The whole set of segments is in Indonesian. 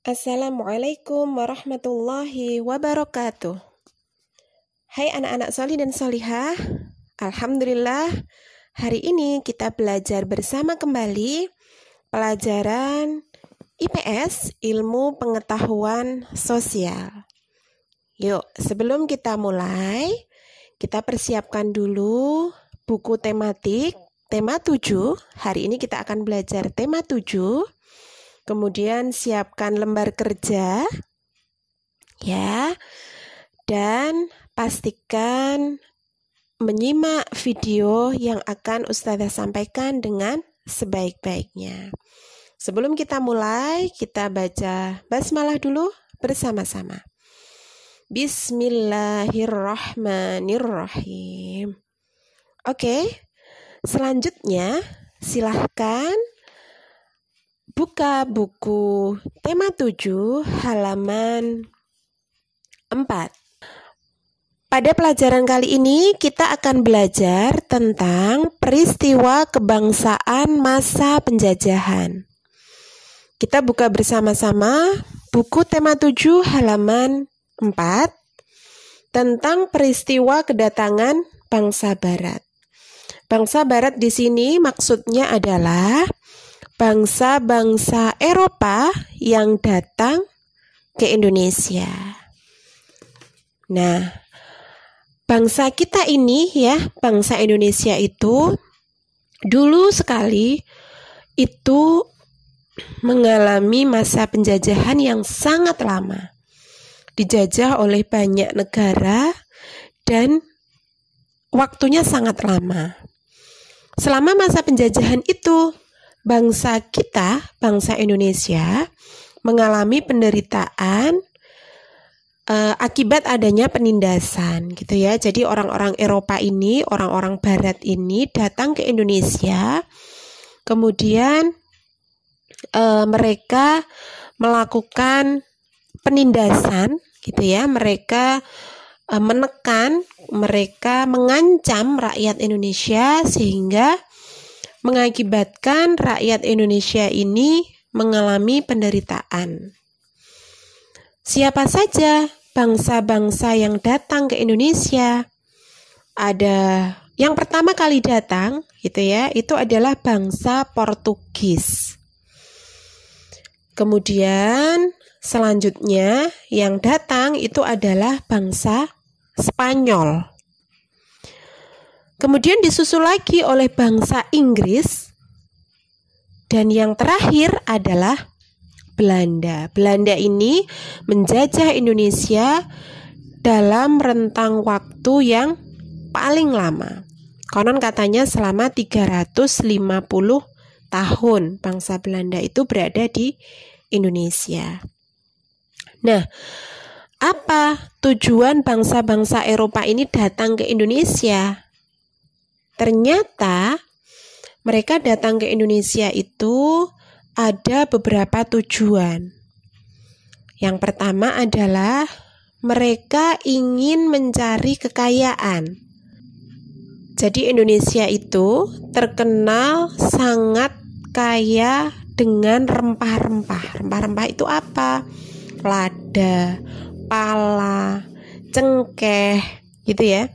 Assalamualaikum warahmatullahi wabarakatuh. Hai anak-anak solih dan solihah, alhamdulillah hari ini kita belajar bersama kembali pelajaran IPS, Ilmu Pengetahuan Sosial. Yuk, sebelum kita mulai, kita persiapkan dulu buku tematik, tema 7. Hari ini kita akan belajar tema 7. Kemudian siapkan lembar kerja, ya, dan pastikan menyimak video yang akan Ustazah sampaikan dengan sebaik-baiknya. Sebelum kita mulai, kita baca basmalah dulu bersama-sama. Bismillahirrahmanirrahim. Oke, selanjutnya silahkan buka buku tema 7 halaman 4. Pada pelajaran kali ini kita akan belajar tentang peristiwa kebangsaan masa penjajahan. Kita buka bersama-sama buku tema 7 halaman 4 tentang peristiwa kedatangan bangsa Barat. Bangsa Barat di sini maksudnya adalah bangsa-bangsa Eropa yang datang ke Indonesia. Nah, bangsa kita ini ya, bangsa Indonesia itu dulu sekali itu mengalami masa penjajahan yang sangat lama. Dijajah oleh banyak negara dan waktunya sangat lama. Selama masa penjajahan itu, bangsa kita, bangsa Indonesia, mengalami penderitaan akibat adanya penindasan, gitu ya. Jadi orang-orang Eropa ini, orang-orang Barat ini datang ke Indonesia, kemudian mereka melakukan penindasan, gitu ya. Mereka menekan, mereka mengancam rakyat Indonesia sehingga mengakibatkan rakyat Indonesia ini mengalami penderitaan. Siapa saja bangsa-bangsa yang datang ke Indonesia? Ada yang pertama kali datang, gitu ya, itu adalah bangsa Portugis. Kemudian selanjutnya yang datang itu adalah bangsa Spanyol. Kemudian disusul lagi oleh bangsa Inggris, dan yang terakhir adalah Belanda. Belanda ini menjajah Indonesia dalam rentang waktu yang paling lama. Konon katanya selama 350 tahun bangsa Belanda itu berada di Indonesia. Nah, apa tujuan bangsa-bangsa Eropa ini datang ke Indonesia? Ternyata mereka datang ke Indonesia itu ada beberapa tujuan. Yang pertama adalah mereka ingin mencari kekayaan. Jadi Indonesia itu terkenal sangat kaya dengan rempah-rempah. Rempah-rempah itu apa? Lada, pala, cengkeh, gitu ya.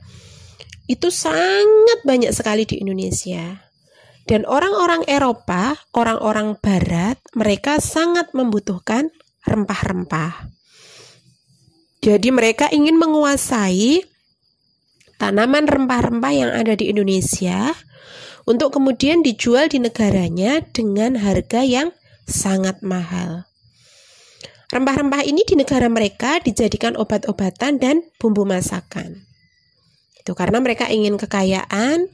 Itu sangat banyak sekali di Indonesia. Dan orang-orang Eropa, orang-orang Barat, mereka sangat membutuhkan rempah-rempah. Jadi mereka ingin menguasai tanaman rempah-rempah yang ada di Indonesia untuk kemudian dijual di negaranya dengan harga yang sangat mahal. Rempah-rempah ini di negara mereka dijadikan obat-obatan dan bumbu masakan. Itu karena mereka ingin kekayaan,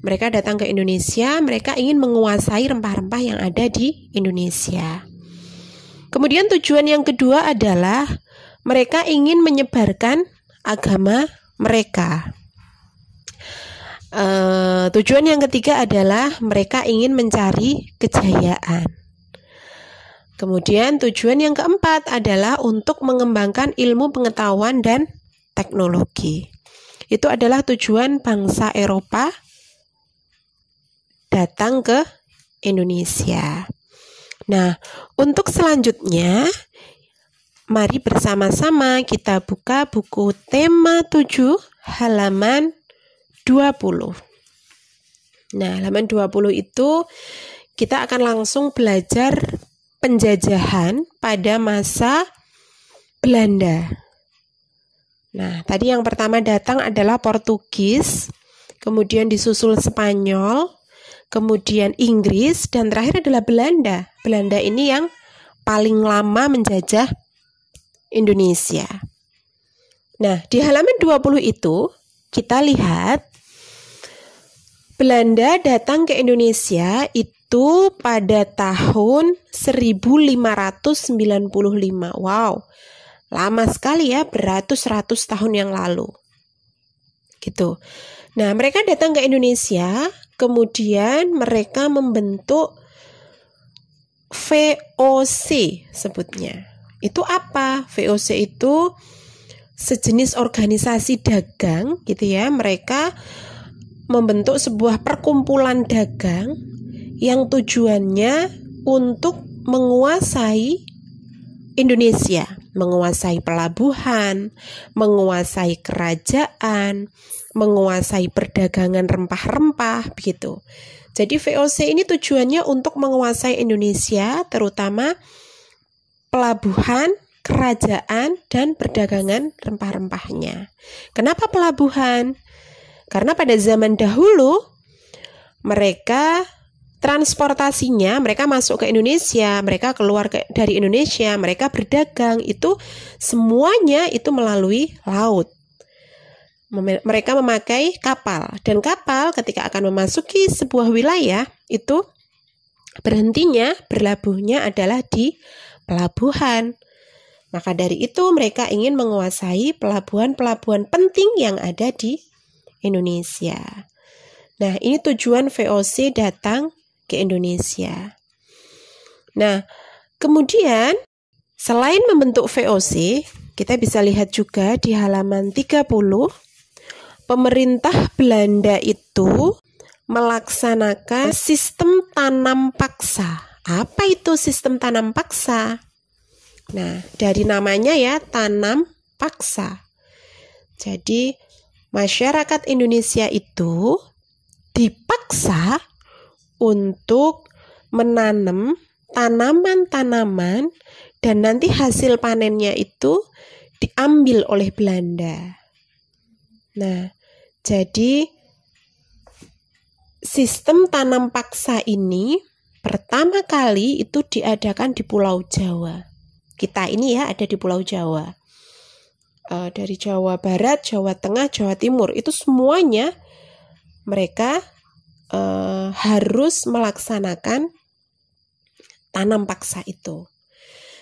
mereka datang ke Indonesia, mereka ingin menguasai rempah-rempah yang ada di Indonesia. Kemudian tujuan yang kedua adalah mereka ingin menyebarkan agama mereka. Tujuan yang ketiga adalah mereka ingin mencari kejayaan. Kemudian tujuan yang keempat adalah untuk mengembangkan ilmu pengetahuan dan teknologi. Itu adalah tujuan bangsa Eropa datang ke Indonesia. Nah, untuk selanjutnya, mari bersama-sama kita buka buku tema 7 halaman 20. Nah, halaman 20 itu kita akan langsung belajar penjajahan pada masa Belanda. Nah, tadi yang pertama datang adalah Portugis, kemudian disusul Spanyol, kemudian Inggris, dan terakhir adalah Belanda. Belanda ini yang paling lama menjajah Indonesia. Nah, di halaman 20 itu kita lihat Belanda datang ke Indonesia itu pada tahun 1595. Wow, lama sekali ya, beratus-ratus tahun yang lalu. Gitu. Nah, mereka datang ke Indonesia, kemudian mereka membentuk VOC sebutnya. Itu apa? VOC itu sejenis organisasi dagang gitu ya. Mereka membentuk sebuah perkumpulan dagang yang tujuannya untuk menguasai Indonesia, menguasai pelabuhan, menguasai kerajaan, menguasai perdagangan rempah-rempah begitu. Jadi VOC ini tujuannya untuk menguasai Indonesia, terutama pelabuhan, kerajaan, dan perdagangan rempah-rempahnya. Kenapa pelabuhan? Karena pada zaman dahulu mereka transportasinya, mereka masuk ke Indonesia, mereka keluar dari Indonesia, mereka berdagang, itu semuanya itu melalui laut. Mereka memakai kapal, dan kapal ketika akan memasuki sebuah wilayah itu berlabuhnya adalah di pelabuhan. Maka dari itu mereka ingin menguasai pelabuhan-pelabuhan penting yang ada di Indonesia. Nah, ini tujuan VOC datang ke Indonesia. Nah, kemudian selain membentuk VOC, kita bisa lihat juga di halaman 30, pemerintah Belanda itu melaksanakan sistem tanam paksa. Apa itu sistem tanam paksa? Nah, dari namanya ya, tanam paksa. Jadi, masyarakat Indonesia itu dipaksa untuk menanam tanaman-tanaman dan nanti hasil panennya itu diambil oleh Belanda. Nah, jadi sistem tanam paksa ini pertama kali itu diadakan di Pulau Jawa. Kita ini ya ada di Pulau Jawa. Dari Jawa Barat, Jawa Tengah, Jawa Timur, itu semuanya mereka harus melaksanakan tanam paksa itu.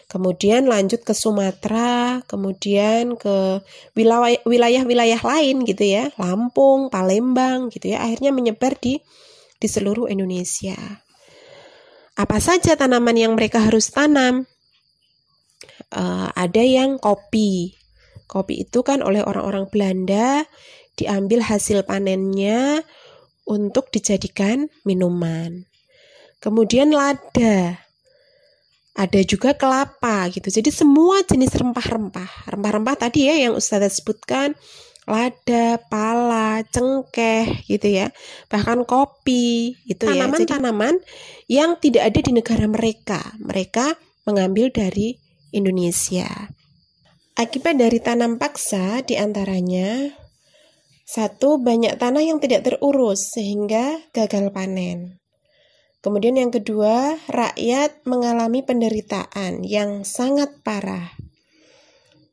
Kemudian lanjut ke Sumatera, kemudian ke wilayah-wilayah lain gitu ya, Lampung, Palembang gitu ya, akhirnya menyebar di seluruh Indonesia. Apa saja tanaman yang mereka harus tanam? Ada yang kopi. Kopi itu kan oleh orang-orang Belanda diambil hasil panennya untuk dijadikan minuman. Kemudian lada. Ada juga kelapa gitu. Jadi semua jenis rempah-rempah. Rempah-rempah tadi ya yang Ustazah sebutkan, lada, pala, cengkeh gitu ya. Bahkan kopi gitu ya. Tanaman-tanaman yang tidak ada di negara mereka. Mereka mengambil dari Indonesia. Akibat dari tanam paksa diantaranya, satu, banyak tanah yang tidak terurus sehingga gagal panen. Kemudian yang kedua, rakyat mengalami penderitaan yang sangat parah.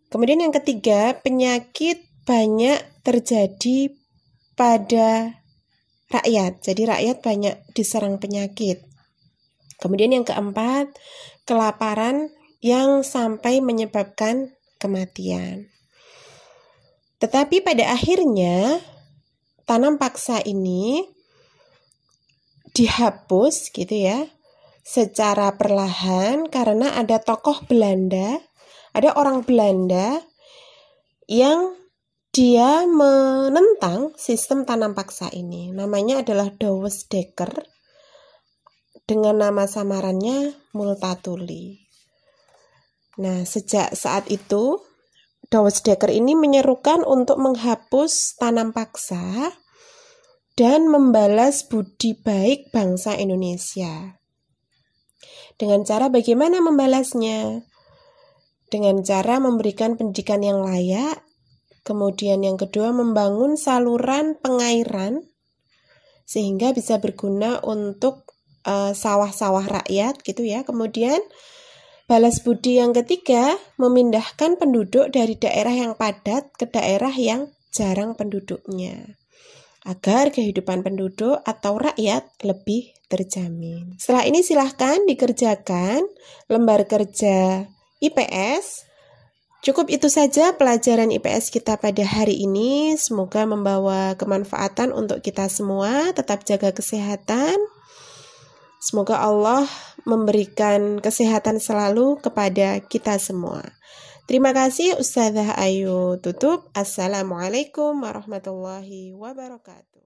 Kemudian yang ketiga, penyakit banyak terjadi pada rakyat. Jadi rakyat banyak diserang penyakit. Kemudian yang keempat, kelaparan yang sampai menyebabkan kematian. Tetapi pada akhirnya tanam paksa ini dihapus gitu ya secara perlahan karena ada tokoh Belanda, ada orang Belanda yang dia menentang sistem tanam paksa ini. Namanya adalah Douwes Dekker. dengan nama samarannya Multatuli. Nah, sejak saat itu, Douwes-Dekker ini menyerukan untuk menghapus tanam paksa dan membalas budi baik bangsa Indonesia. Dengan cara bagaimana membalasnya? Dengan cara memberikan pendidikan yang layak, kemudian yang kedua membangun saluran pengairan sehingga bisa berguna untuk sawah-sawah rakyat gitu ya. Kemudian balas budi yang ketiga memindahkan penduduk dari daerah yang padat ke daerah yang jarang penduduknya agar kehidupan penduduk atau rakyat lebih terjamin. Setelah ini silahkan dikerjakan lembar kerja IPS. Cukup itu saja pelajaran IPS kita pada hari ini. Semoga membawa kemanfaatan untuk kita semua. Tetap jaga kesehatan. Semoga Allah memberikan kesehatan selalu kepada kita semua. Terima kasih. Ustazah Ayu tutup. Assalamualaikum warahmatullahi wabarakatuh.